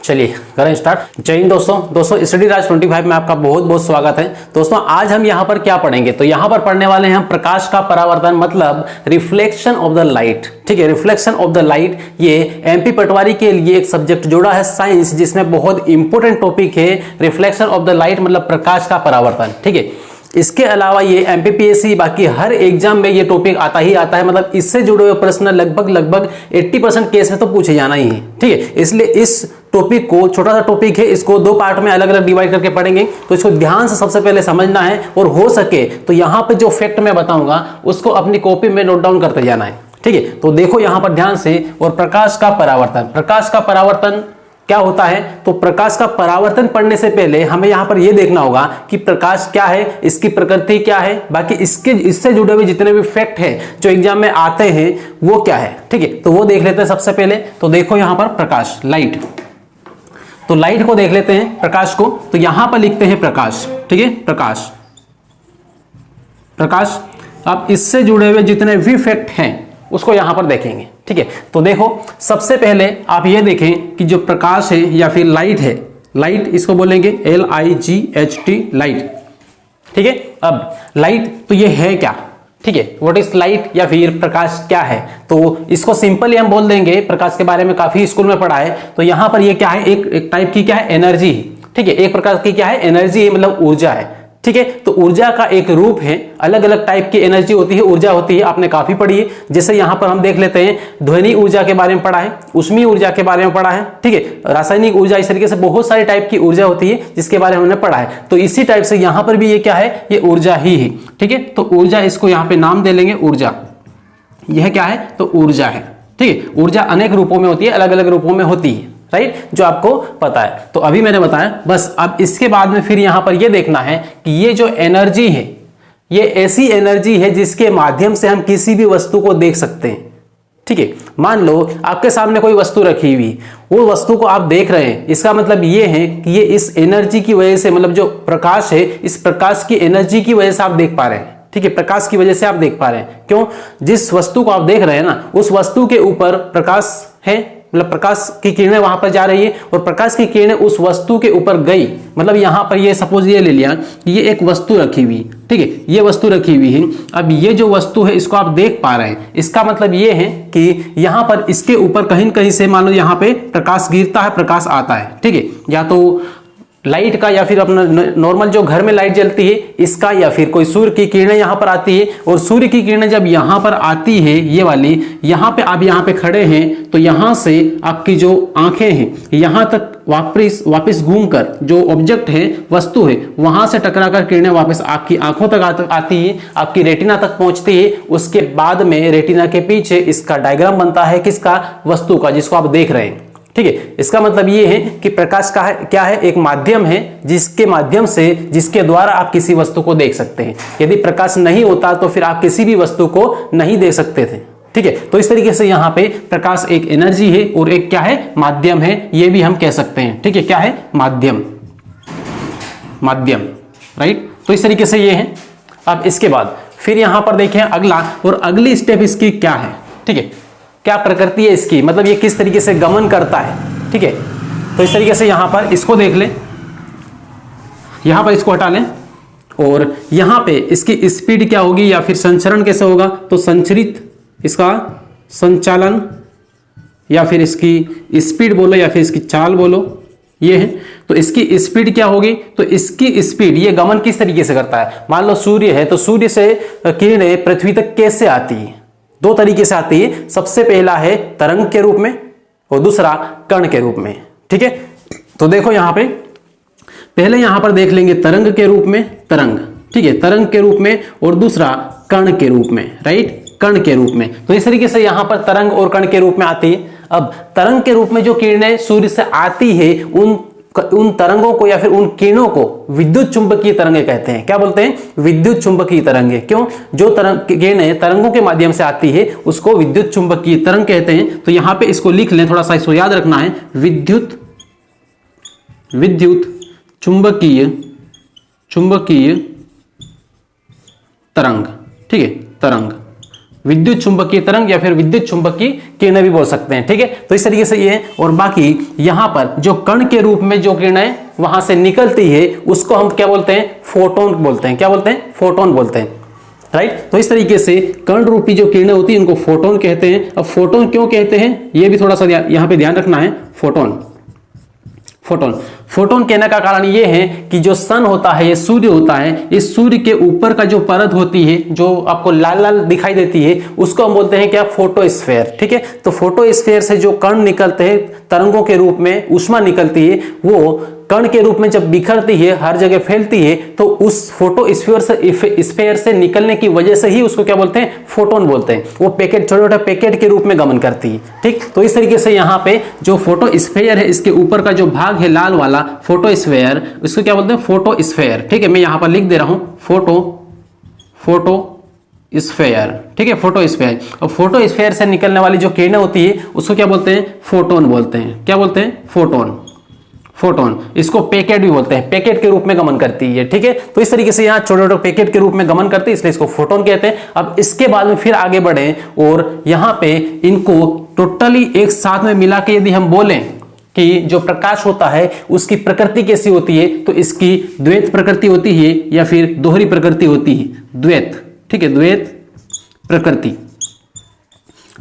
चलिए करें स्टार्ट। जय हिंद दोस्तों स्टडी राज 25 में आपका बहुत बहुत स्वागत है। दोस्तों आज हम यहाँ पर क्या पढ़ेंगे, तो यहाँ पर पढ़ने वाले हैं हम प्रकाश का परावर्तन, मतलब रिफ्लेक्शन ऑफ द लाइट। ठीक है, रिफ्लेक्शन ऑफ द लाइट, ये एमपी पटवारी के लिए एक सब्जेक्ट जोड़ा है साइंस, जिसमें बहुत इंपॉर्टेंट टॉपिक है रिफ्लेक्शन ऑफ द लाइट, मतलब प्रकाश का परावर्तन। ठीक है, इसके अलावा ये एमपीपीएससी बाकी हर एग्जाम में ये टॉपिक आता ही आता है, मतलब इससे जुड़े हुए प्रश्न लगभग 80% केस में तो पूछे जाना ही है। ठीक है, इसलिए इस टॉपिक को, छोटा सा टॉपिक है, इसको दो पार्ट में अलग अलग डिवाइड करके पढ़ेंगे, तो इसको ध्यान से सबसे पहले समझना है, और हो सके तो यहाँ पे जो फैक्ट मैं बताऊंगा उसको अपनी कॉपी में नोट डाउन करते जाना है। ठीक है, तो देखो यहाँ पर ध्यान से। और प्रकाश का परावर्तन, प्रकाश का परावर्तन क्या होता है, तो प्रकाश का परावर्तन पढ़ने से पहले हमें यहां पर यह देखना होगा कि प्रकाश क्या है, इसकी प्रकृति क्या है, बाकी इससे जुड़े हुए जितने भी फैक्ट हैं जो एग्जाम में आते हैं वो क्या है। ठीक है, तो वो देख लेते हैं सबसे पहले। तो देखो यहां पर प्रकाश, लाइट, तो लाइट को देख लेते हैं, प्रकाश को। तो यहां पर लिखते हैं प्रकाश। ठीक है, प्रकाश, प्रकाश। अब इससे जुड़े हुए जितने भी फैक्ट हैं उसको यहां पर देखेंगे। ठीक है, तो देखो सबसे पहले आप ये देखें कि जो प्रकाश है या फिर लाइट है, लाइट इसको बोलेंगे LIGHT, लाइट। ठीक है, अब लाइट तो ये है क्या, ठीक है, व्हाट इज लाइट या फिर प्रकाश क्या है, तो इसको सिंपली हम बोल देंगे, प्रकाश के बारे में काफी स्कूल में पढ़ा है। तो यहां पर ये क्या है, एक टाइप की क्या है, एनर्जी। ठीक है, एक प्रकार की क्या है, एनर्जी है, मतलब ऊर्जा है। ठीक है, तो ऊर्जा का एक रूप है, अलग अलग टाइप की एनर्जी होती है, ऊर्जा होती है, आपने काफी पढ़ी है। जैसे यहां पर हम देख लेते हैं, ध्वनि ऊर्जा के बारे में पढ़ा है, ऊष्मीय ऊर्जा के बारे में पढ़ा है। ठीक है, रासायनिक ऊर्जा, इस तरीके से बहुत सारी टाइप की ऊर्जा होती है जिसके बारे में हमने पढ़ा है। तो इसी टाइप से यहां पर भी ये क्या है, ये ऊर्जा ही है। ठीक है, तो ऊर्जा, इसको यहां पे नाम दे लेंगे ऊर्जा। यह क्या है, तो ऊर्जा है। ठीक है, ऊर्जा अनेक रूपों में होती है, अलग अलग रूपों में होती है, राइट, जो आपको पता है। तो अभी मैंने बताया, बस अब इसके बाद में फिर यहां पर यह देखना है कि ये जो एनर्जी है, ये ऐसी एनर्जी है जिसके माध्यम से हम किसी भी वस्तु को देख सकते हैं। ठीक है, मान लो आपके सामने कोई वस्तु रखी हुई, वो वस्तु को आप देख रहे हैं, इसका मतलब ये है कि ये इस एनर्जी की वजह से, मतलब जो प्रकाश है, इस प्रकाश की एनर्जी की वजह से आप देख पा रहे हैं। ठीक है, प्रकाश की वजह से आप देख पा रहे हैं। क्यों, जिस वस्तु को आप देख रहे हैं ना, उस वस्तु के ऊपर प्रकाश है, मतलब प्रकाश की किरणें वहां पर जा रही है, और प्रकाश की किरणें उस वस्तु के ऊपर गई। मतलब यहां पर ये सपोज ये ले लिया, ये एक वस्तु रखी हुई, ठीक है, ये वस्तु रखी हुई है। अब ये जो वस्तु है इसको आप देख पा रहे हैं, इसका मतलब ये है कि यहां पर इसके ऊपर कहीं न कहीं से मान लो यहां पे प्रकाश गिरता है, प्रकाश आता है। ठीक है, या तो लाइट का, या फिर अपना नॉर्मल जो घर में लाइट जलती है इसका, या फिर कोई सूर्य की किरणें यहां पर आती है, और सूर्य की किरणें जब यहां पर आती है, ये वाली, यहां पे आप यहां पे खड़े हैं, तो यहां से आपकी जो आंखें हैं यहां तक वापस घूमकर जो ऑब्जेक्ट है, वस्तु है, वहां से टकराकर किरणें वापस आपकी आंखों तक आती है, आपकी रेटिना तक पहुंचती है। उसके बाद में रेटिना के पीछे इसका डायग्राम बनता है, किसका, वस्तु का, जिसको आप देख रहे हैं। ठीक है, इसका मतलब ये है कि प्रकाश का है क्या है, एक माध्यम है जिसके माध्यम से, जिसके द्वारा आप किसी वस्तु को देख सकते हैं। यदि प्रकाश नहीं होता तो फिर आप किसी भी वस्तु को नहीं देख सकते थे। ठीक है, तो इस तरीके से यहाँ पे प्रकाश एक एनर्जी है और एक क्या है, माध्यम है, ये भी हम कह सकते हैं। ठीक है, क्या है, माध्यम, माध्यम, राइट। तो इस तरीके से ये है। अब इसके बाद फिर यहां पर देखें अगला, और अगली स्टेप इसकी क्या है। ठीक है, क्या प्रकृति है इसकी, मतलब ये किस तरीके से गमन करता है। ठीक है, तो इस तरीके से यहां पर इसको देख लें, यहां पर इसको हटा लें, और यहां पे इसकी स्पीड क्या होगी, या फिर संचरण कैसे होगा, तो संचरित, इसका संचालन, या फिर इसकी स्पीड बोलो, या फिर इसकी चाल बोलो, ये है। तो इसकी स्पीड क्या होगी, तो इसकी स्पीड, ये गमन किस तरीके से करता है। मान लो सूर्य है, तो सूर्य से किरणें पृथ्वी तक कैसे आती है, दो तरीके से आती है। सबसे पहला है तरंग के रूप में, और दूसरा कण के रूप में। ठीक है, तो देखो यहां पे पहले यहां पर देख लेंगे तरंग के रूप में, तरंग, ठीक है, तरंग के रूप में, और दूसरा कण के रूप में, राइट, कण के रूप में। तो इस तरीके से यहां पर तरंग और कण के रूप में आती है। अब तरंग के रूप में जो किरणें सूर्य से आती है, उन तरंगों को या फिर उन किरणों को विद्युत चुंबकीय तरंगे कहते हैं। क्या बोलते हैं, विद्युत चुंबकीय तरंगे। क्यों, जो किरणें तरंगों के माध्यम से आती है उसको विद्युत चुंबकीय तरंग कहते हैं। तो यहां पे इसको लिख लें, थोड़ा सा इसको याद रखना है, विद्युत चुंबकीय तरंग। ठीक है, तरंग, विद्युत चुंबकीय तरंग या फिर विद्युत चुंबकीय किरणें भी बोल सकते हैं, ठीक है। तो इस तरीके से ये, और बाकी यहाँ पर जो कण के रूप में जो किरणें वहां से निकलती है उसको हम क्या बोलते हैं, फोटोन बोलते हैं। क्या बोलते हैं, फोटोन बोलते हैं, राइट। तो इस तरीके से कण रूपी जो किरणें होती है उनको फोटोन कहते हैं। अब फोटोन क्यों कहते हैं ये भी थोड़ा सा यहाँ पे ध्यान रखना है। फोटोन कहने का कारण ये है कि जो सन होता है, ये सूर्य होता है, इस सूर्य के ऊपर का जो परत होती है जो आपको लाल लाल दिखाई देती है उसको हम बोलते हैं क्या, फोटोस्फेयर, ठीक है। तो फोटोस्फेयर से जो कण निकलते हैं तरंगों के रूप में, ऊष्मा निकलती है, वो कण के रूप में जब बिखरती है, हर जगह फैलती है, तो उस फोटोस्फेयर से निकलने की वजह से ही उसको क्या बोलते हैं, फोटोन बोलते हैं। वो पैकेट, छोटे छोटे पैकेट के रूप में गमन करती है, ठीक। तो इस तरीके से यहाँ पे जो फोटोस्फेयर है, इसके ऊपर का जो भाग है लाल वाला फोटोस्फेयर, इसको क्या बोलते हैं, फोटोस्फेयर, ठीक है। मैं यहाँ पर लिख दे रहा हूं फोटोस्फेयर, ठीक है, फोटोस्फेयर। और फोटोस्फेयर से निकलने वाली जो किरणें होती है उसको क्या बोलते हैं, फोटोन बोलते हैं। क्या बोलते हैं, फोटोन। इसको पैकेट भी बोलते हैं, पैकेट के रूप में गमन करती है, ठीक है। तो इस तरीके से यहाँ छोटे छोटे पैकेट के रूप में गमन करती है, इसलिए इसको फोटोन कहते हैं। अब इसके बाद में फिर आगे बढ़े और यहाँ पे इनको टोटली एक साथ में मिला के यदि हम बोलें कि जो प्रकाश होता है उसकी प्रकृति कैसी होती है, तो इसकी द्वैत प्रकृति होती है या फिर दोहरी प्रकृति होती है, द्वैत, ठीक है, द्वैत प्रकृति।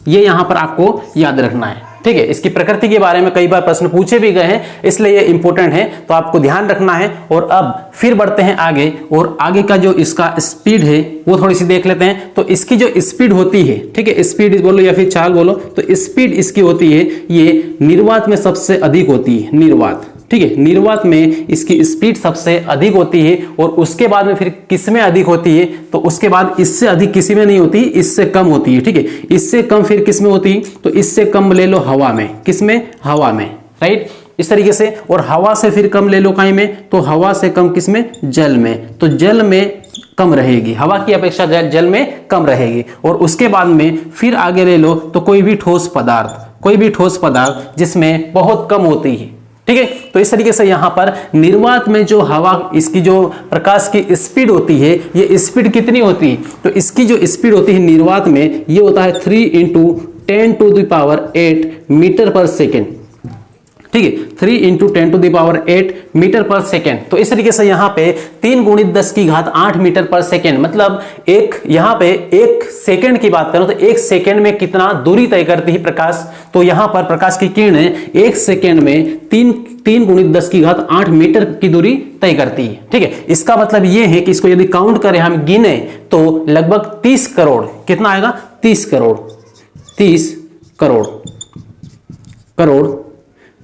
ये यहां पर आपको याद रखना है, ठीक है। इसकी प्रकृति के बारे में कई बार प्रश्न पूछे भी गए हैं, इसलिए ये इंपॉर्टेंट है, तो आपको ध्यान रखना है। और अब फिर बढ़ते हैं आगे, और आगे का जो इसका स्पीड है वो थोड़ी सी देख लेते हैं। तो इसकी जो स्पीड होती है, ठीक है, स्पीड बोलो या फिर चाल बोलो, तो स्पीड इसकी होती है, ये निर्वात में सबसे अधिक होती है, निर्वात, ठीक है। निर्वात में इसकी स्पीड सबसे अधिक होती है, और उसके बाद में फिर किस में अधिक होती है, तो उसके बाद इससे अधिक किसी में नहीं होती, इससे कम होती है, ठीक है। इससे कम फिर किस में होती है, तो इससे कम ले लो हवा में, किस में, हवा में, राइट, इस तरीके से। और हवा से फिर कम ले लो काई में, तो हवा से कम किस में, जल में, तो जल में कम रहेगी, हवा की अपेक्षा जल में कम रहेगी। और उसके बाद में फिर आगे ले लो तो कोई भी ठोस पदार्थ जिसमें बहुत कम होती है, ठीक है। तो इस तरीके से यहां पर निर्वात में जो हवा, इसकी जो प्रकाश की स्पीड होती है, ये स्पीड कितनी होती है, तो इसकी जो स्पीड होती है निर्वात में, ये होता है 3 × 10⁸ मीटर पर सेकेंड, ठीक है, 3 × 10⁸ मीटर पर सेकेंड। तो इस तरीके से यहाँ पे 3 × 10⁸ मीटर पर सेकेंड, मतलब यहाँ पे 1 सेकेंड की बात करो तो 1 सेकेंड में कितना दूरी तय करती है प्रकाश। तो यहाँ पर प्रकाश की किरणें 1 सेकेंड में 3 × 10⁸ मीटर की दूरी तय करती है, ठीक है। इसका मतलब ये है कि इसको यदि काउंट करें, हम गिने, तो लगभग 30 करोड़, कितना आएगा, 30 करोड़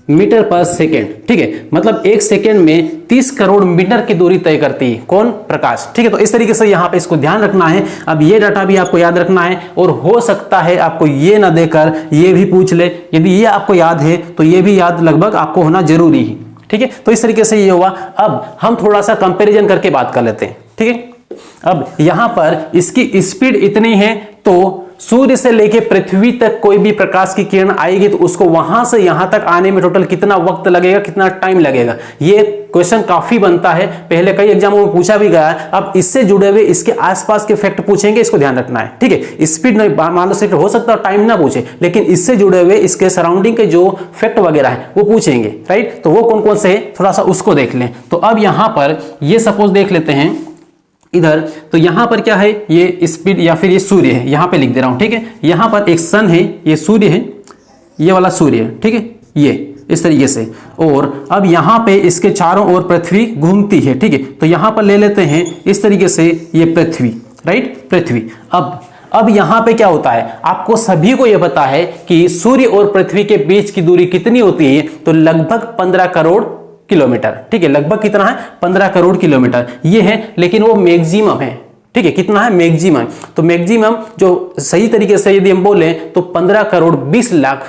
मीटर पर सेकेंड, ठीक है। मतलब 1 सेकेंड में 30 करोड़ मीटर की दूरी तय करती है, कौन, प्रकाश, ठीक है। तो इस तरीके से यहाँ पे इसको ध्यान रखना है। अब ये डाटा भी आपको याद रखना है, और हो सकता है आपको ये ना देकर ये भी पूछ ले, यदि ये आपको याद है तो ये भी याद लगभग आपको होना जरूरी है, ठीक है। तो इस तरीके से ये हुआ। अब हम थोड़ा सा कंपेरिजन करके बात कर लेते हैं, ठीक है। अब यहां पर इसकी स्पीड इतनी है, तो सूर्य से लेके पृथ्वी तक कोई भी प्रकाश की किरण आएगी तो उसको वहां से यहां तक आने में टोटल कितना वक्त लगेगा, कितना टाइम लगेगा, ये क्वेश्चन काफी बनता है, पहले कई एग्जामों में पूछा भी गया है। अब इससे जुड़े हुए इसके आसपास के फैक्ट पूछेंगे, इसको ध्यान रखना है, ठीक है। स्पीड नहीं, मान लो से हो सकता है टाइम ना पूछे, लेकिन इससे जुड़े हुए इसके सराउंडिंग के जो फैक्ट वगैरह है वो पूछेंगे, राइट। तो वो कौन कौन से है, थोड़ा सा उसको देख लें। तो अब यहां पर ये सपोज देख लेते हैं इधर, तो यहां पर क्या है, ये स्पीड या फिर ये सूर्य है, यहां पे लिख दे रहा हूं, ठीक है। यहां पर एक सन है, ये सूर्य है, ये वाला सूर्य है, ठीक है, ये इस तरीके से। और अब यहां पे इसके चारों ओर पृथ्वी घूमती है, ठीक है। तो यहां पर ले लेते हैं इस तरीके से, ये पृथ्वी, राइट, पृथ्वी। अब यहां पे क्या होता है, आपको सभी को यह पता है कि सूर्य और पृथ्वी के बीच की दूरी कितनी होती है, तो लगभग 15 करोड़ किलोमीटर, ठीक है। लगभग कितना है, 15 करोड़ किलोमीटर ये है, लेकिन वो मैक्सिमम है, ठीक है। कितना है, मैक्सिमम। तो मैक्सिमम जो सही तरीके से यदि हम बोले तो 15 करोड़ 20 लाख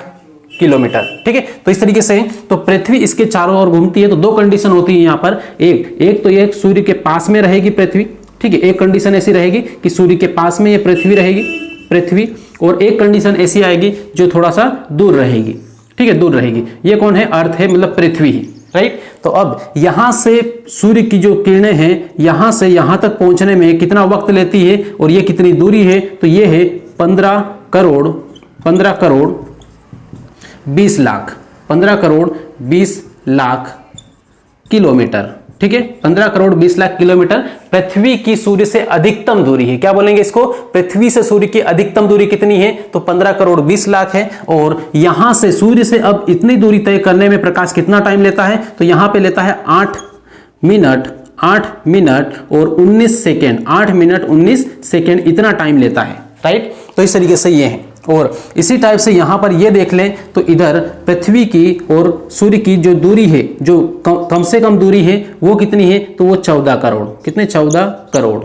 किलोमीटर, ठीक है। तो इस तरीके से तो पृथ्वी इसके चारों ओर घूमती है, तो 2 कंडीशन होती है यहाँ पर। एक तो ये सूर्य के पास में रहेगी पृथ्वी, ठीक है। एक कंडीशन ऐसी रहेगी कि सूर्य के पास में ये पृथ्वी रहेगी, पृथ्वी। और एक कंडीशन ऐसी आएगी जो थोड़ा सा दूर रहेगी, ठीक है, दूर रहेगी। ये कौन है, अर्थ है, मतलब पृथ्वी ही, राइट। तो अब यहां से सूर्य की जो किरणें हैं यहां से यहां तक पहुंचने में कितना वक्त लेती है और ये कितनी दूरी है, तो ये है 15 करोड़ 20 लाख 15 करोड़ 20 लाख किलोमीटर, ठीक है। 15 करोड़ 20 लाख किलोमीटर पृथ्वी की सूर्य से अधिकतम दूरी है। क्या बोलेंगे इसको? पृथ्वी से सूर्य की अधिकतम दूरी कितनी है? तो 15 करोड़ 20 लाख है। और यहां से सूर्य से अब इतनी दूरी तय करने में प्रकाश कितना टाइम लेता है? तो यहां पे लेता है 8 मिनट और 19 सेकेंड, 8 मिनट 19 सेकेंड इतना टाइम लेता है, राइट। तो इस तरीके से ये है। और इसी टाइप से यहां पर ये देख लें तो इधर पृथ्वी की और सूर्य की जो दूरी है, जो कम से कम दूरी है वो कितनी है? तो वो 14 करोड़, कितने? 14 करोड़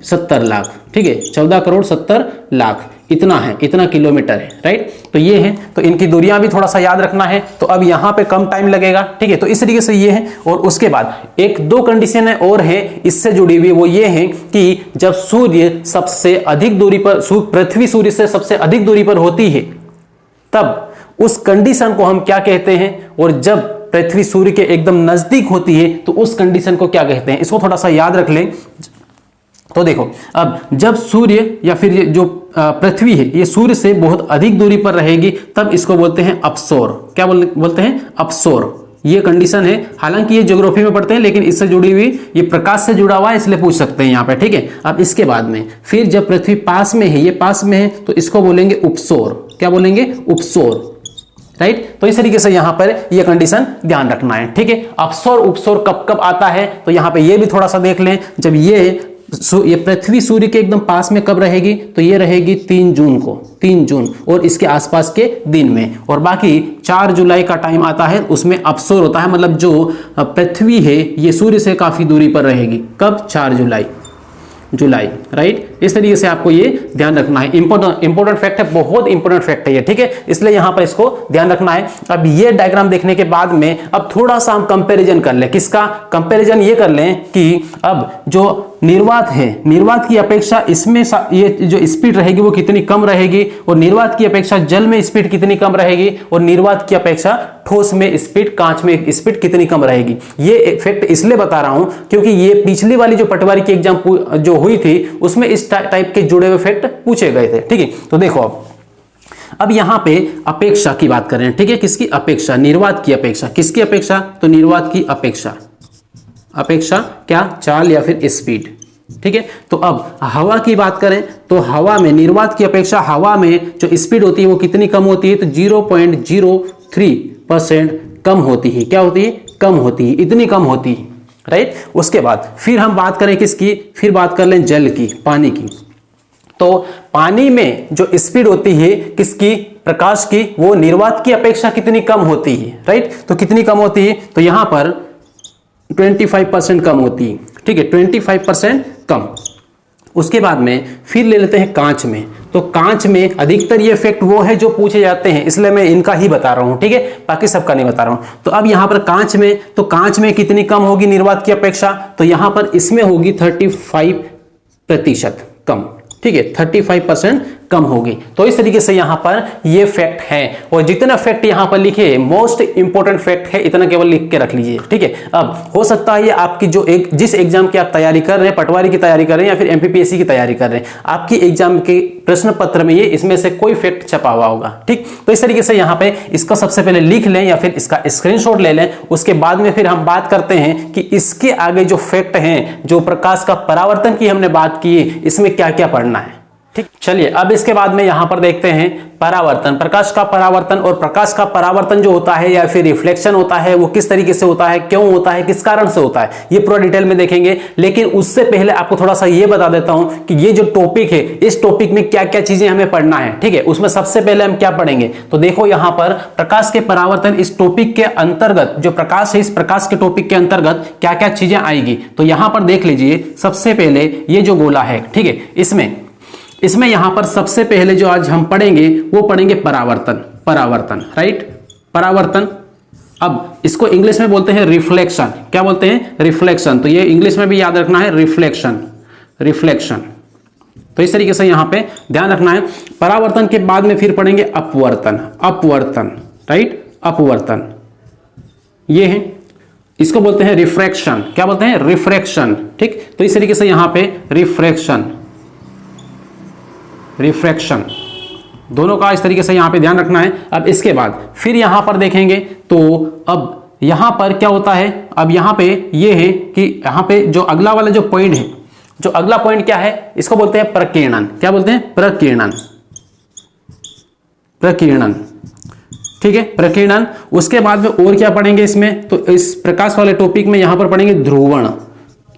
70 लाख, ठीक है। 14 करोड़ 70 लाख इतना है, इतना किलोमीटर है, राइट। तो ये है, तो इनकी दूरियां भी थोड़ा सा याद रखना है। तो अब यहां पे कम टाइम लगेगा, ठीक है। तो इस तरीके से ये है। और उसके बाद एक दो कंडीशन है और है इससे जुड़ी हुई, वो ये है कि जब सूर्य सबसे अधिक दूरी पर, पृथ्वी सूर्य से सबसे अधिक दूरी पर होती है, तब उस कंडीशन को हम क्या कहते हैं? और जब पृथ्वी सूर्य के एकदम नजदीक होती है तो उस कंडीशन को क्या कहते हैं? इसको थोड़ा सा याद रख लें। तो देखो, अब जब सूर्य या फिर ये जो पृथ्वी है ये सूर्य से बहुत अधिक दूरी पर रहेगी, तब इसको बोलते हैं अपसोर। क्या बोलते हैं? अपसोर। ये कंडीशन है। हालांकि ये ज्योग्राफी में पढ़ते हैं, लेकिन इससे जुड़ी हुई, ये प्रकाश से जुड़ा हुआ है, इसलिए पूछ सकते हैं यहाँ पे, ठीक है। अब इसके बाद में फिर जब पृथ्वी पास में है, ये पास में है, तो इसको बोलेंगे उपसोर। क्या बोलेंगे? उपसोर, राइट। तो इस तरीके से यहां पर ये कंडीशन ध्यान रखना है, ठीक है। अपसोर उपसोर कब कब आता है? तो यहां पे ये भी थोड़ा सा देख लें। जब ये पृथ्वी सूर्य के एकदम पास में कब रहेगी? तो ये रहेगी 3 जून को, 3 जून और इसके आसपास के दिन में। और बाकी 4 जुलाई का टाइम आता है, उसमें अपसोर होता है, मतलब जो पृथ्वी है ये सूर्य से काफी दूरी पर रहेगी। कब? 4 जुलाई, राइट। इस तरीके से आपको ये ध्यान रखना है। इंपॉर्टेंट फैक्ट है, बहुत इंपॉर्टेंट फैक्ट है ये, ठीक है। इसलिए यहां पर इसको ध्यान रखना है। अब ये डायग्राम देखने के बाद में अब थोड़ा सा हम कंपैरिजन कर लें। किसका कंपैरिजन? ये कर लें कि अब जो निर्वात है, निर्वात की अपेक्षा इसमें ये जो स्पीड रहेगी वो कितनी कम रहेगी, और निर्वात की अपेक्षा जल में स्पीड कितनी कम रहेगी, और निर्वात की अपेक्षा ठोस में स्पीड, कांच में स्पीड कितनी कम रहेगी। ये फैक्ट इसलिए बता रहा हूं क्योंकि ये पिछली वाली जो पटवारी की एग्जाम जो हुई थी उसमें इस टाइप के जुड़े हुए फैक्ट पूछे गए थे, ठीक है। तो देखो अब यहां पे अपेक्षा की बात कर रहे हैं, ठीक है। किसकी अपेक्षा? निर्वात की अपेक्षा। किसकी अपेक्षा? तो निर्वात की अपेक्षा क्या? चाल या फिर स्पीड, ठीक है। तो अब हवा की बात करें तो हवा में निर्वात की अपेक्षा हवा में जो स्पीड होती है वो कितनी कम होती है? तो 0.03% कम होती है। क्या होती है? कम होती है, इतनी कम होती है, राइट। उसके बाद फिर हम बात करें किसकी? फिर बात कर लें जल की, पानी की। तो पानी में जो स्पीड होती है किसकी? प्रकाश की, वो निर्वात की अपेक्षा कितनी कम होती है, राइट। तो कितनी कम होती है? तो यहां पर 25% कम होती है, ठीक है। 25% कम। उसके बाद में फिर ले लेते हैं कांच में। तो कांच में अधिकतर ये फैक्ट वो है जो पूछे जाते हैं, इसलिए मैं इनका ही बता रहा हूं, ठीक है, बाकी सबका नहीं बता रहा हूं। तो अब यहां पर कांच में, तो कांच में कितनी कम होगी निर्वात की अपेक्षा? तो यहां पर इसमें होगी 35% कम, ठीक है। 35% कम होगी। तो इस तरीके से यहां पर ये फैक्ट है। और जितना फैक्ट यहां पर लिखे, मोस्ट इंपोर्टेंट फैक्ट है, इतना केवल लिख के रख लीजिए, ठीक है। अब हो सकता है ये आपकी जो जिस एग्जाम की आप तैयारी कर रहे हैं, पटवारी की तैयारी कर रहे हैं या फिर एमपीपीएससी की तैयारी कर रहे हैं, आपकी एग्जाम के प्रश्न पत्र में ये इसमें से कोई फैक्ट छपा हुआ होगा, ठीक। तो इस तरीके से यहां पे इसका सबसे पहले लिख लें या फिर इसका स्क्रीनशॉट ले लें। उसके बाद में फिर हम बात करते हैं कि इसके आगे जो फैक्ट हैं, जो प्रकाश का परावर्तन की हमने बात की, इसमें क्या क्या पढ़ना है, ठीक। चलिए अब इसके बाद में यहां पर देखते हैं परावर्तन, प्रकाश का परावर्तन। और प्रकाश का परावर्तन जो होता है या फिर रिफ्लेक्शन होता है वो किस तरीके से होता है, क्यों होता है, किस कारण से होता है, ये पूरा डिटेल में देखेंगे। लेकिन उससे पहले आपको थोड़ा सा ये बता देता हूं कि ये जो टॉपिक है, इस टॉपिक में क्या क्या चीजें हमें पढ़ना है, ठीक है। उसमें सबसे पहले हम क्या पढ़ेंगे? तो देखो यहां पर प्रकाश के परावर्तन इस टॉपिक के अंतर्गत, जो प्रकाश है इस प्रकाश के टॉपिक के अंतर्गत क्या क्या चीजें आएगी। तो यहां पर देख लीजिए, सबसे पहले ये जो गोला है, ठीक है, इसमें यहां पर सबसे पहले जो आज हम पढ़ेंगे वो पढ़ेंगे परावर्तन, राइट। परावर्तन, अब इसको इंग्लिश में बोलते हैं रिफ्लेक्शन। क्या बोलते हैं? रिफ्लेक्शन। तो ये इंग्लिश में भी याद रखना है, रिफ्लेक्शन। तो इस तरीके से यहां पे ध्यान रखना है। परावर्तन के बाद में फिर पढ़ेंगे अपवर्तन, राइट, अपवर्तन। ये है, इसको बोलते हैं रिफ्रैक्शन। क्या बोलते हैं? रिफ्रैक्शन, ठीक। तो इस तरीके से यहां पे रिफ्रैक्शन, रिफ्रैक्शन, दोनों का इस तरीके से यहाँ पे ध्यान रखना है। अब इसके बाद फिर यहाँ पर देखेंगे तो अब यहाँ पर क्या होता है, अब यहाँ पे ये है कि यहाँ पे जो अगला वाला जो पॉइंट है, जो अगला पॉइंट क्या है, इसको बोलते हैं प्रकीर्णन। क्या बोलते हैं? प्रकीर्णन, प्रकीर्णन, ठीक है, प्रकीर्णन। उसके बाद में और क्या पढ़ेंगे इसमें, तो इस प्रकाश वाले टॉपिक में यहाँ पर पढ़ेंगे ध्रुवण,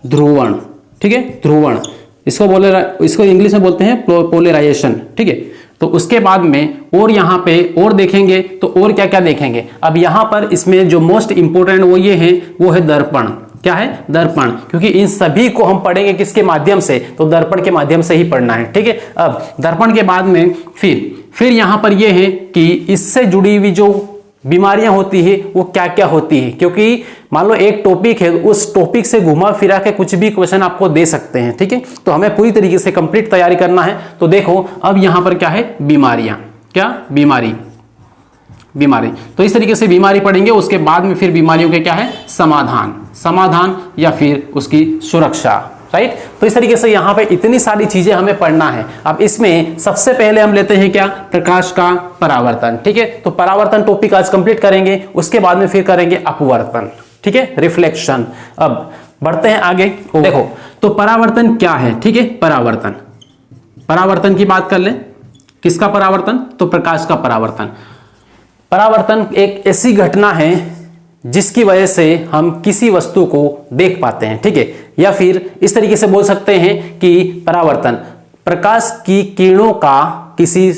ध्रुवण, ठीक है, ध्रुवण, इसको इंग्लिश में बोलते हैं पोलराइजेशन, ठीक है। तो उसके बाद में और यहाँ पे और देखेंगे तो और क्या क्या देखेंगे। अब यहाँ पर इसमें जो मोस्ट इंपोर्टेंट वो ये है, वो है दर्पण। क्या है? दर्पण, क्योंकि इन सभी को हम पढ़ेंगे किसके माध्यम से, तो दर्पण के माध्यम से ही पढ़ना है, ठीक है। अब दर्पण के बाद में फिर यहाँ पर ये है कि इससे जुड़ी हुई जो बीमारियां होती है वो क्या क्या होती है, क्योंकि मान लो एक टॉपिक है, उस टॉपिक से घुमा फिरा के कुछ भी क्वेश्चन आपको दे सकते हैं, ठीक है। तो हमें पूरी तरीके से कंप्लीट तैयारी करना है। तो देखो अब यहां पर क्या है, बीमारियां, क्या? बीमारी, बीमारी। तो इस तरीके से बीमारी पढ़ेंगे। उसके बाद में फिर बीमारियों के क्या है, समाधान, समाधान या फिर उसकी सुरक्षा, राइट। तो इस तरीके से यहाँ पे इतनी सारी चीजें हमें पढ़ना है। अब इसमें सबसे पहले हम लेते हैं क्या, प्रकाश का परावर्तन, ठीक है। तो परावर्तन टॉपिक आज कंप्लीट करेंगे। उसके बाद में फिर करेंगे अपवर्तन, ठीक है, रिफ्लेक्शन। अब बढ़ते हैं आगे। देखो तो परावर्तन क्या है, ठीक है, परावर्तन, परावर्तन की बात कर ले। किसका परावर्तन? तो प्रकाश का परावर्तन। परावर्तन एक ऐसी घटना है जिसकी वजह से हम किसी वस्तु को देख पाते हैं, ठीक है। या फिर इस तरीके से बोल सकते हैं कि परावर्तन प्रकाश की किरणों का किसी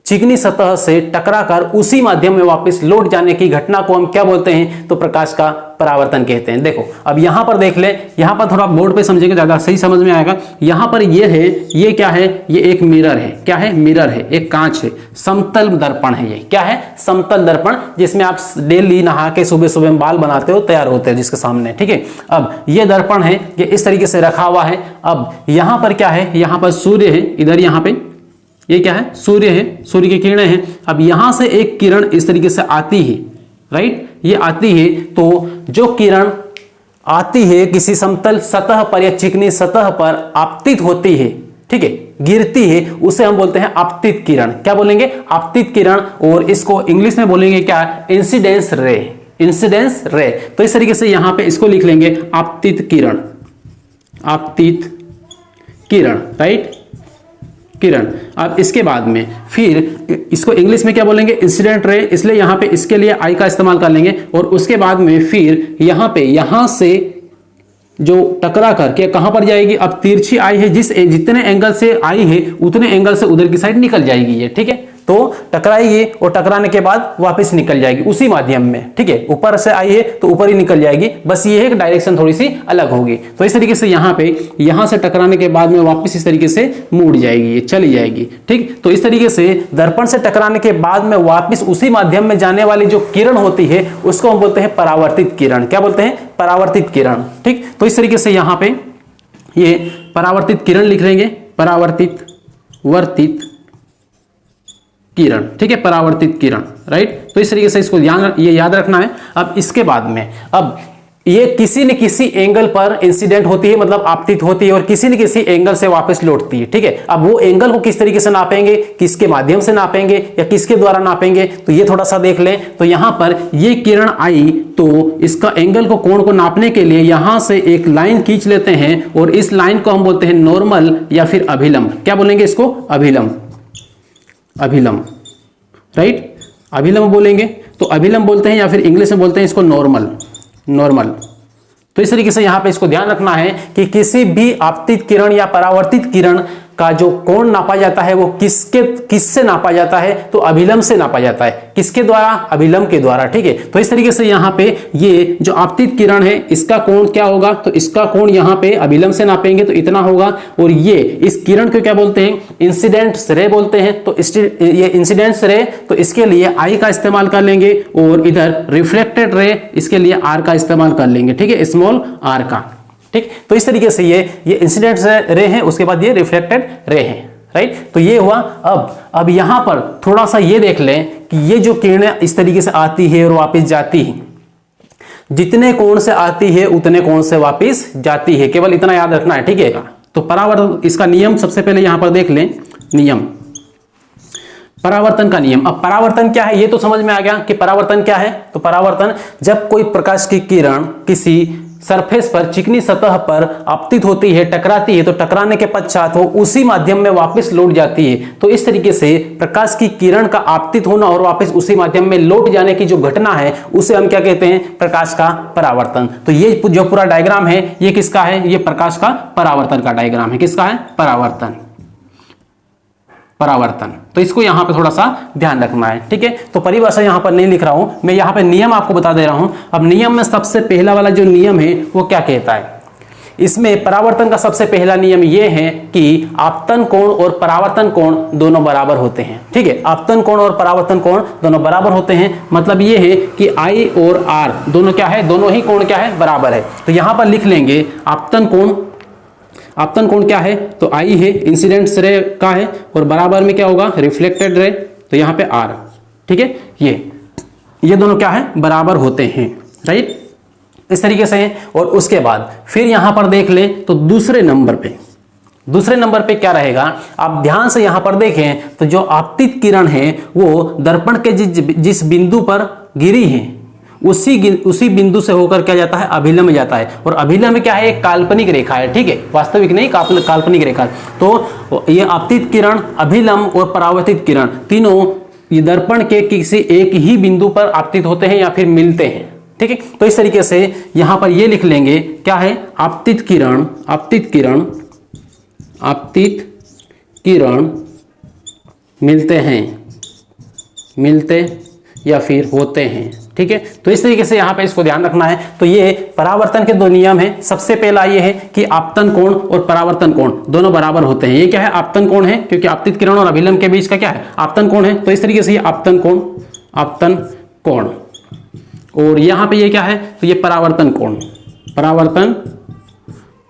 चिकनी सतह से टकराकर उसी माध्यम में वापस लौट जाने की घटना को हम क्या बोलते हैं, तो प्रकाश का परावर्तन कहते हैं। देखो अब यहां पर देख ले, यहां पर थोड़ा बोर्ड पे समझेंगे ज्यादा सही समझ में आएगा। यहां पर ये है, ये क्या है, ये एक मिरर है। क्या है? मिरर है, एक कांच है, समतल दर्पण है। ये क्या है? समतल दर्पण, जिसमें आप डेली नहा के सुबह सुबह बाल बनाते हो, तैयार होते हो जिसके सामने, ठीक है। अब ये दर्पण है, ये इस तरीके से रखा हुआ है। अब यहां पर क्या है, यहां पर सूर्य है, इधर यहां पे ये क्या है, सूर्य है, सूर्य की किरणें हैं। अब यहां से एक किरण इस तरीके से आती है, राइट, ये आती है। तो जो किरण आती है किसी समतल सतह पर या चिकनी सतह पर आपतित होती है, ठीक है, गिरती है, उसे हम बोलते हैं आपतित किरण। क्या बोलेंगे? आपतित किरण। और इसको इंग्लिश में बोलेंगे क्या, इंसिडेंस रे, इंसिडेंस रे। तो इस तरीके से यहां पे इसको लिख लेंगे आपतित किरण, आपतित किरण, राइट, किरण। अब इसके बाद में फिर इसको इंग्लिश में क्या बोलेंगे, इंसिडेंट रे, इसलिए यहां पे इसके लिए आई का इस्तेमाल कर लेंगे। और उसके बाद में फिर यहां पे यहां से जो टकरा करके कहां पर जाएगी, अब तिरछी आई है, जितने एंगल से आई है उतने एंगल से उधर की साइड निकल जाएगी ये, ठीक है। तो टकराएगी और टकराने के बाद वापस निकल जाएगी उसी माध्यम में, ठीक है। ऊपर से आई है तो ऊपर ही निकल जाएगी, बस ये है कि डायरेक्शन थोड़ी सी अलग होगी। तो इस तरीके से यहाँ पे यहां से टकराने के बाद में वापस इस तरीके से मुड़ जाएगी, ये चली जाएगी, ठीक। तो इस तरीके से दर्पण से टकराने के बाद में वापस उसी माध्यम में जाने वाली जो किरण होती है उसको हम बोलते हैं परावर्तित किरण। क्या बोलते हैं? परावर्तित किरण, ठीक। तो इस तरीके से यहाँ पे ये परावर्तित किरण लिख लेंगे, परावर्तित वर्तित किरण, ठीक है, परावर्तित किरण, राइट। तो इस तरीके से इसको ये याद रखना है। अब इसके बाद में अब ये किसी न किसी एंगल पर इंसिडेंट होती है, मतलब आपतित होती है, और किसी न किसी एंगल से वापस लौटती है, ठीक है। अब वो एंगल को किस तरीके से नापेंगे, किसके माध्यम से नापेंगे या किसके द्वारा नापेंगे, तो ये थोड़ा सा देख लें। तो यहां पर ये किरण आई तो इसका एंगल को, कोण को नापने के लिए यहां से एक लाइन खींच लेते हैं और इस लाइन को हम बोलते हैं नॉर्मल या फिर अभिलंब। क्या बोलेंगे इसको? अभिलंब, अभिलंब, राइट, अभिलंब बोलेंगे। तो अभिलंब बोलते हैं या फिर इंग्लिश में बोलते हैं इसको नॉर्मल, नॉर्मल। तो इस तरीके से यहां पे इसको ध्यान रखना है कि किसी भी आपतित किरण या परावर्तित किरण का जो कोण नापा जाता है वो किससे नापा जाता है, तो अभिलंब से नापा जाता है। किसके द्वारा? अभिलंब के द्वारा, ठीक है। तो इस तरीके से यहाँ पे ये जो आपतित किरण है इसका कोण क्या होगा, तो इसका कोण यहाँ पे अभिलंब से नापेंगे तो इतना होगा। और ये इस किरण को क्या बोलते हैं? इंसिडेंट रे बोलते हैं। तो ये इंसिडेंट रे, तो इसके लिए आई का इस्तेमाल कर लेंगे और इधर रिफ्लेक्टेड रे, इसके लिए आर का इस्तेमाल कर लेंगे, ठीक है, स्मॉल आर का, ठीक। तो इस तरीके से ये इंसिडेंट रे है, उसके बाद ये रिफ्लेक्टेड रे है, राइट। तो ये हुआ। अब यहां पर थोड़ा सा ये देख लें कि ये जो किरणें इस तरीके से आती है और वापस जाती है, जितने कोण से आती है उतने कोण से वापस जाती है, केवल इतना याद रखना है, ठीक है। तो परावर्तन, इसका नियम सबसे पहले यहां पर देख लें, नियम परावर्तन का नियम। अब परावर्तन क्या है ये तो समझ में आ गया कि परावर्तन क्या है। तो परावर्तन जब कोई प्रकाश की किरण किसी सरफेस पर, चिकनी सतह पर आपतित होती है, टकराती है, तो टकराने के पश्चात वो उसी माध्यम में वापस लौट जाती है। तो इस तरीके से प्रकाश की किरण का आपतित होना और वापस उसी माध्यम में लौट जाने की जो घटना है उसे हम क्या कहते हैं, प्रकाश का परावर्तन। तो ये जो पूरा डायग्राम है ये किसका है, ये प्रकाश का परावर्तन का डायग्राम है। किसका है, परावर्तन, परावर्तन। तो इसको यहां पे थोड़ा सा ध्यान रखना है, ठीक है। तो परिभाषा यहां पर नहीं लिख रहा हूं मैं, यहां पे नियम आपको बता दे रहा हूं। अब नियम में सबसे पहला वाला जो नियम है वो क्या कहता है, इसमें परावर्तन का सबसे पहला नियम ये है कि आपतन कोण और परावर्तन कोण दोनों बराबर होते हैं, ठीक है। आपतन कोण और परावर्तन कोण दोनों बराबर होते हैं, मतलब ये है कि I और R दोनों क्या है, दोनों ही कोण क्या है, बराबर है। तो यहां पर लिख लेंगे आपतन कोण, आपतन कोण क्या है, तो I है इंसिडेंट रे का है और बराबर में क्या होगा, रिफ्लेक्टेड रे, तो यहां पे R, ठीक है। ये दोनों क्या है, बराबर होते हैं, राइट, इस तरीके से है। और उसके बाद फिर यहां पर देख ले तो दूसरे नंबर पे क्या रहेगा, आप ध्यान से यहां पर देखें तो जो आपतित किरण है वो दर्पण के जिस बिंदु पर गिरी है उसी बिंदु से होकर क्या जाता है, अभिलंब जाता है। और अभिलंब क्या है, एक काल्पनिक रेखा है, ठीक है, वास्तविक नहीं, काल्पनिक रेखा। तो ये आपतित किरण, अभिलंब और परावर्तित किरण तीनों ये दर्पण के किसी एक ही बिंदु पर आपतित होते हैं या फिर मिलते हैं, ठीक है। तो इस तरीके से यहां पर ये लिख लेंगे क्या है, आपतित किरण मिलते या फिर होते हैं, ठीक है। तो इस तरीके से यहां पे इसको ध्यान रखना है। तो ये परावर्तन के दो नियम हैं। सबसे पहला ये है कि आपतन कोण और परावर्तन कोण दोनों बराबर होते हैं। ये क्या है, आपतन कोण है, क्योंकि आपतित किरण और अभिलंब के बीच का क्या है, आपतन कोण है। तो इस तरीके से ये आपतन कोण और यहां पे ये क्या है, तो ये परावर्तन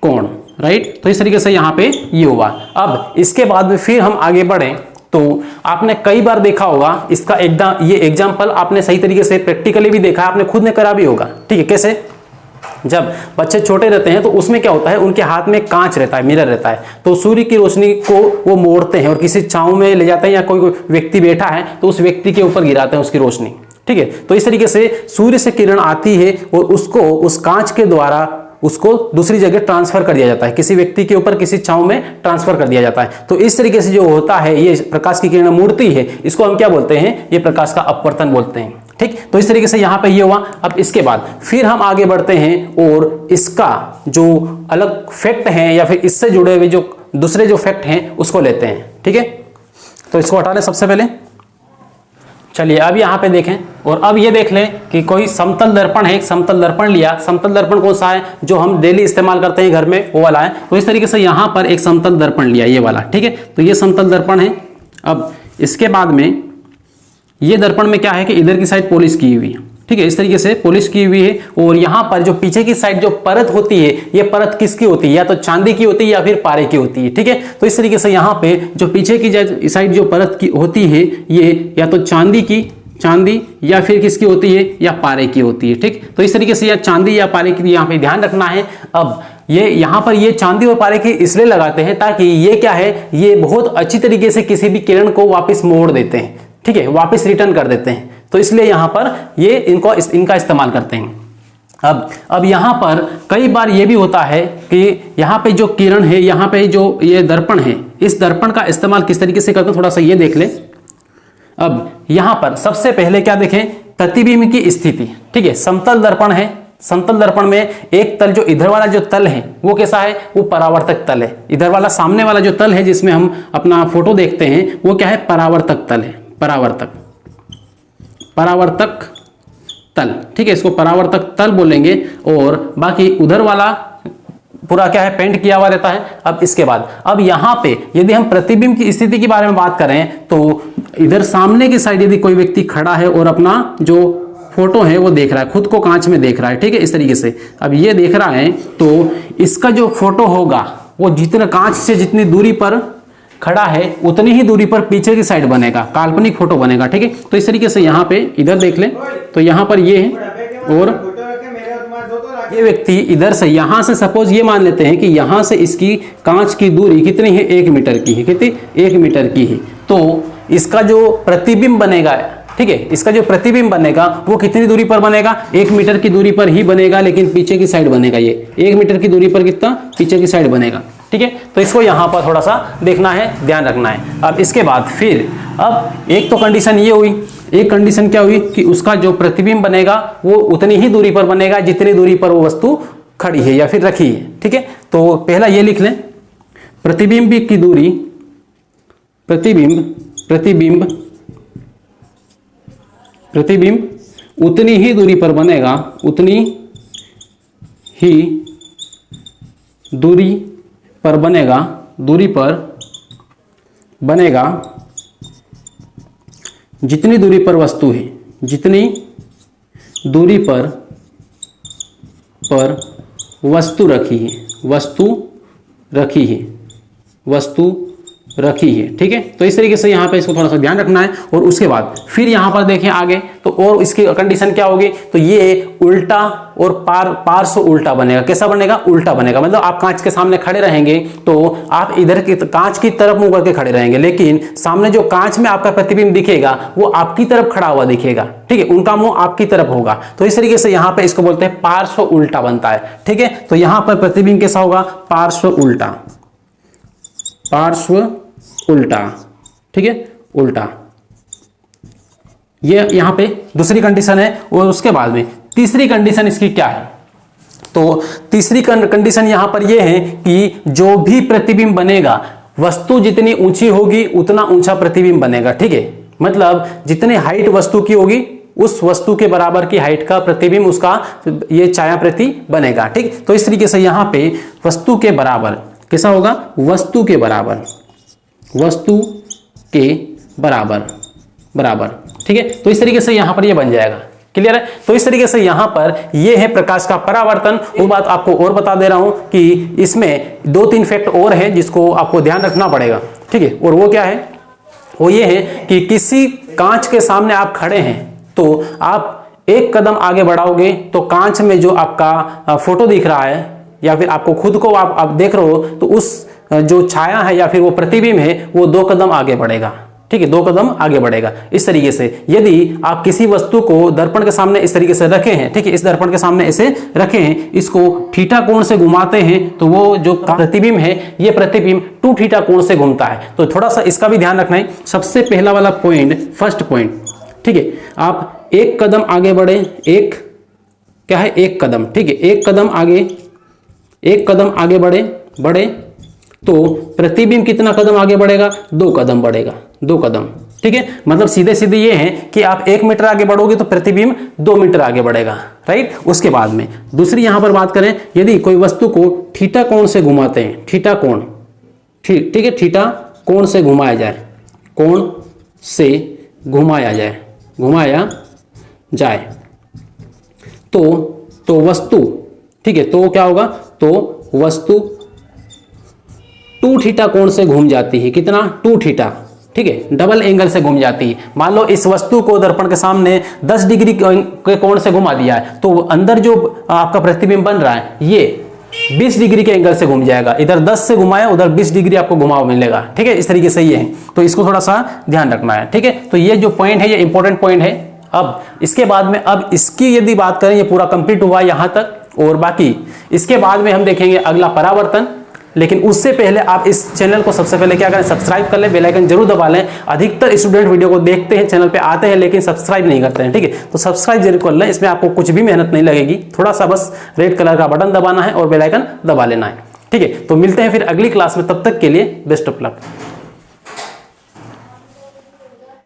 कोण, राइट। तो इस तरीके से यहां पे ये हुआ। अब इसके बाद में फिर हम आगे बढ़े तो आपने कई बार देखा होगा इसका एकदम ये एग्जांपल आपने सही तरीके से प्रैक्टिकली भी देखा, आपने खुद ने करा भी होगा, ठीक है। कैसे, जब बच्चे छोटे रहते हैं तो उसमें क्या होता है, उनके हाथ में कांच रहता है, मिरर रहता है, तो सूर्य की रोशनी को वो मोड़ते हैं और किसी छांव में ले जाते हैं या कोई व्यक्ति बैठा है तो उस व्यक्ति के ऊपर गिराते हैं उसकी रोशनी, ठीक है। तो इस तरीके से सूर्य से किरण आती है और उसको उस कांच के द्वारा उसको दूसरी जगह ट्रांसफर कर दिया जाता है, किसी व्यक्ति के ऊपर किसी छांव में ट्रांसफर कर दिया जाता है। तो इस तरीके से जो होता है, ये प्रकाश की किरण मुड़ती है, इसको हम क्या बोलते हैं, ये प्रकाश का अपवर्तन बोलते हैं, ठीक। तो इस तरीके से यहां पे ये हुआ। अब इसके बाद फिर हम आगे बढ़ते हैं और इसका जो अलग फैक्ट है या फिर इससे जुड़े हुए जो दूसरे जो फैक्ट हैं उसको लेते हैं, ठीक है। तो इसको हटा लें सबसे पहले। चलिए अब यहां पे देखें और अब ये देख लें कि कोई समतल दर्पण है, एक समतल दर्पण लिया। समतल दर्पण कौन सा है, जो हम डेली इस्तेमाल करते हैं घर में, वो वाला है। तो इस तरीके से यहां पर एक समतल दर्पण लिया, ये वाला, ठीक है। तो ये समतल दर्पण है। अब इसके बाद में ये दर्पण में क्या है कि इधर की साइड पॉलिश की हुई है, ठीक है, इस तरीके से पॉलिश की हुई है। और यहाँ पर जो पीछे की साइड जो परत होती है, ये परत किसकी होती है, या तो चांदी की होती है या फिर पारे की होती है, ठीक है। तो इस तरीके से यहाँ पे जो पीछे की साइड जो परत की होती है, ये या तो चांदी या फिर किसकी होती है, या पारे की होती है, ठीक। तो इस तरीके से या चांदी या पारे की यहाँ पे ध्यान रखना है। अब ये यहाँ पर ये चांदी और पारे की इसलिए लगाते हैं ताकि ये क्या है, ये बहुत अच्छी तरीके से किसी भी किरण को वापस मोड़ देते हैं, ठीक है, वापस रिटर्न कर देते हैं। तो इसलिए यहां पर ये इनका इस्तेमाल करते हैं। अब यहां पर कई बार ये भी होता है कि यहां पे जो किरण है, यहां पे जो ये दर्पण है, इस दर्पण का इस्तेमाल किस तरीके से करते हैं, थोड़ा सा ये देख ले। अब यहां पर सबसे पहले क्या देखें, प्रतिबिंब की स्थिति, ठीक है। समतल दर्पण है, समतल दर्पण में एक तल, जो इधर वाला जो तल है वो कैसा है, वो परावर्तक तल है। इधर वाला सामने वाला जो तल है जिसमें हम अपना फोटो देखते हैं वो क्या है, परावर्तक तल है, परावर्तक तल, ठीक है, इसको परावर्तक तल बोलेंगे। और बाकी उधर वाला पूरा क्या है, पेंट किया हुआ रहता है। अब इसके बाद अब यहां पे यदि हम प्रतिबिंब की स्थिति के बारे में बात करें तो इधर सामने की साइड यदि कोई व्यक्ति खड़ा है और अपना जो फोटो है वो देख रहा है, खुद को कांच में देख रहा है, ठीक है, इस तरीके से। अब ये देख रहा है तो इसका जो फोटो होगा वो जितने कांच से जितनी दूरी पर खड़ा है उतनी ही दूरी पर पीछे की साइड बनेगा, काल्पनिक फोटो बनेगा, ठीक है। तो इस तरीके से यहाँ पे इधर देख लें तो यहाँ पर ये है और ये व्यक्ति इधर से, यहाँ से सपोज ये मान लेते हैं कि यहाँ से इसकी कांच की दूरी कितनी है, 1 मीटर की है, कितनी, 1 मीटर की है। तो इसका जो प्रतिबिंब बनेगा, ठीक है, इसका जो प्रतिबिंब बनेगा वो कितनी दूरी पर बनेगा, 1 मीटर की दूरी पर ही बनेगा, लेकिन पीछे की साइड बनेगा। ये 1 मीटर की दूरी पर कितना, पीछे की साइड बनेगा। ठीक है, तो इसको यहां पर थोड़ा सा देखना है, ध्यान रखना है। अब इसके बाद फिर अब एक तो कंडीशन ये हुई, एक कंडीशन क्या हुई कि उसका जो प्रतिबिंब बनेगा वो उतनी ही दूरी पर बनेगा जितनी दूरी पर वो वस्तु खड़ी है या फिर रखी है। ठीक है, तो पहला ये लिख लें, प्रतिबिंब की दूरी, प्रतिबिंब उतनी ही दूरी पर बनेगा, उतनी ही दूरी पर बनेगा, दूरी पर बनेगा जितनी दूरी पर वस्तु है, जितनी दूरी पर वस्तु रखी है, वस्तु रखी है। ठीक है, तो इस तरीके से यहाँ पे इसको थोड़ा सा ध्यान रखना है। और उसके बाद फिर यहाँ पर देखें आगे, तो और इसकी कंडीशन क्या होगी, तो ये उल्टा और पार्श्व उल्टा बनेगा। कैसा बनेगा, उल्टा बनेगा। मतलब आप कांच के सामने खड़े रहेंगे तो आप इधर की कांच की तरफ मुंह करके खड़े रहेंगे, लेकिन सामने जो कांच में आपका प्रतिबिंब दिखेगा वो आपकी तरफ खड़ा हुआ दिखेगा। ठीक है, उनका मुंह आपकी तरफ होगा। तो इस तरीके से यहाँ पे इसको बोलते हैं पार्श्व उल्टा बनता है। ठीक है, तो यहाँ पर प्रतिबिंब कैसा होगा, पार्श्व उल्टा, पार्श्व उल्टा। ठीक है, उल्टा। ये यहां पे दूसरी कंडीशन है। और उसके बाद में तीसरी कंडीशन इसकी क्या है, तो तीसरी कंडीशन यहां पर यह है कि जो भी प्रतिबिंब बनेगा, वस्तु जितनी ऊंची होगी उतना ऊंचा प्रतिबिंब बनेगा। ठीक है, मतलब जितनी हाइट वस्तु की होगी उस वस्तु के बराबर की हाइट का प्रतिबिंब उसका ये छायाप्रति बनेगा। ठीक, तो इस तरीके से यहां पे वस्तु के बराबर कैसा होगा, वस्तु के बराबर बराबर। ठीक है, तो इस तरीके से यहां पर ये बन जाएगा। क्लियर है, तो इस तरीके से यहां पर ये है प्रकाश का परावर्तन। वो बात आपको और बता दे रहा हूं कि इसमें 2-3 फैक्ट और है जिसको आपको ध्यान रखना पड़ेगा। ठीक है, और वो क्या है, वो ये है कि किसी कांच के सामने आप खड़े हैं तो आप एक कदम आगे बढ़ाओगे तो कांच में जो आपका फोटो दिख रहा है या फिर आपको खुद को आप देख रहे हो, तो उस जो छाया है या फिर वो प्रतिबिंब है वो 2 कदम आगे बढ़ेगा। ठीक है, 2 कदम आगे बढ़ेगा। इस तरीके से यदि आप किसी वस्तु को दर्पण के सामने इस तरीके से रखे हैं, ठीक है, इस दर्पण के सामने ऐसे रखे हैं, इसको थीटा कोण से घुमाते हैं तो वो जो प्रतिबिंब है ये प्रतिबिंब 2 थीटा कोण से घूमता है। तो थोड़ा सा इसका भी ध्यान रखना है। सबसे पहला वाला पॉइंट, फर्स्ट पॉइंट, ठीक है, आप एक कदम आगे बढ़े, एक क्या है, एक कदम। ठीक है, एक कदम आगे बढ़े तो प्रतिबिंब कितना कदम आगे बढ़ेगा, 2 कदम बढ़ेगा, 2 कदम। ठीक है, मतलब सीधे सीधे ये है कि आप 1 मीटर आगे बढ़ोगे तो प्रतिबिंब 2 मीटर आगे बढ़ेगा। राइट, उसके बाद में दूसरी यहां पर बात करें, यदि कोई वस्तु को थीटा कोण से घुमाते हैं, थीटा कोण, ठीक है, थीटा कोण से घुमाया जाए, कोण से घुमाया जाए तो वस्तु, ठीक है, तो क्या होगा, तो वस्तु 2 थीटा कोण से घूम जाती है। कितना, 2 थीटा। ठीक है, डबल एंगल से घूम जाती है। मान लो इस वस्तु को दर्पण के सामने 10 डिग्री के कोण से घुमा दिया है तो अंदर जो आपका प्रतिबिंब बन रहा है ये 20 डिग्री के एंगल से घूम जाएगा। इधर 10 से घुमाया, उधर 20 डिग्री आपको घुमाव मिलेगा। ठीक है, इस तरीके से ये है, तो इसको थोड़ा सा ध्यान रखना है। ठीक है, तो ये जो पॉइंट है ये इंपॉर्टेंट पॉइंट है। अब इसके बाद में, अब इसकी यदि बात करें, ये पूरा कंप्लीट हुआ यहां तक, और बाकी इसके बाद में हम देखेंगे अगला परावर्तन। लेकिन उससे पहले आप इस चैनल को सबसे पहले क्या करें, सब्सक्राइब कर लें, बेल आइकन जरूर दबा लें। अधिकतर स्टूडेंट वीडियो को देखते हैं, चैनल पे आते हैं लेकिन सब्सक्राइब नहीं करते हैं। ठीक है, तो सब्सक्राइब जरूर कर लें, इसमें आपको कुछ भी मेहनत नहीं लगेगी, थोड़ा सा बस रेड कलर का बटन दबाना है और बेल आइकन दबा लेना है। ठीक है, तो मिलते हैं फिर अगली क्लास में, तब तक के लिए बेस्ट ऑफ लक।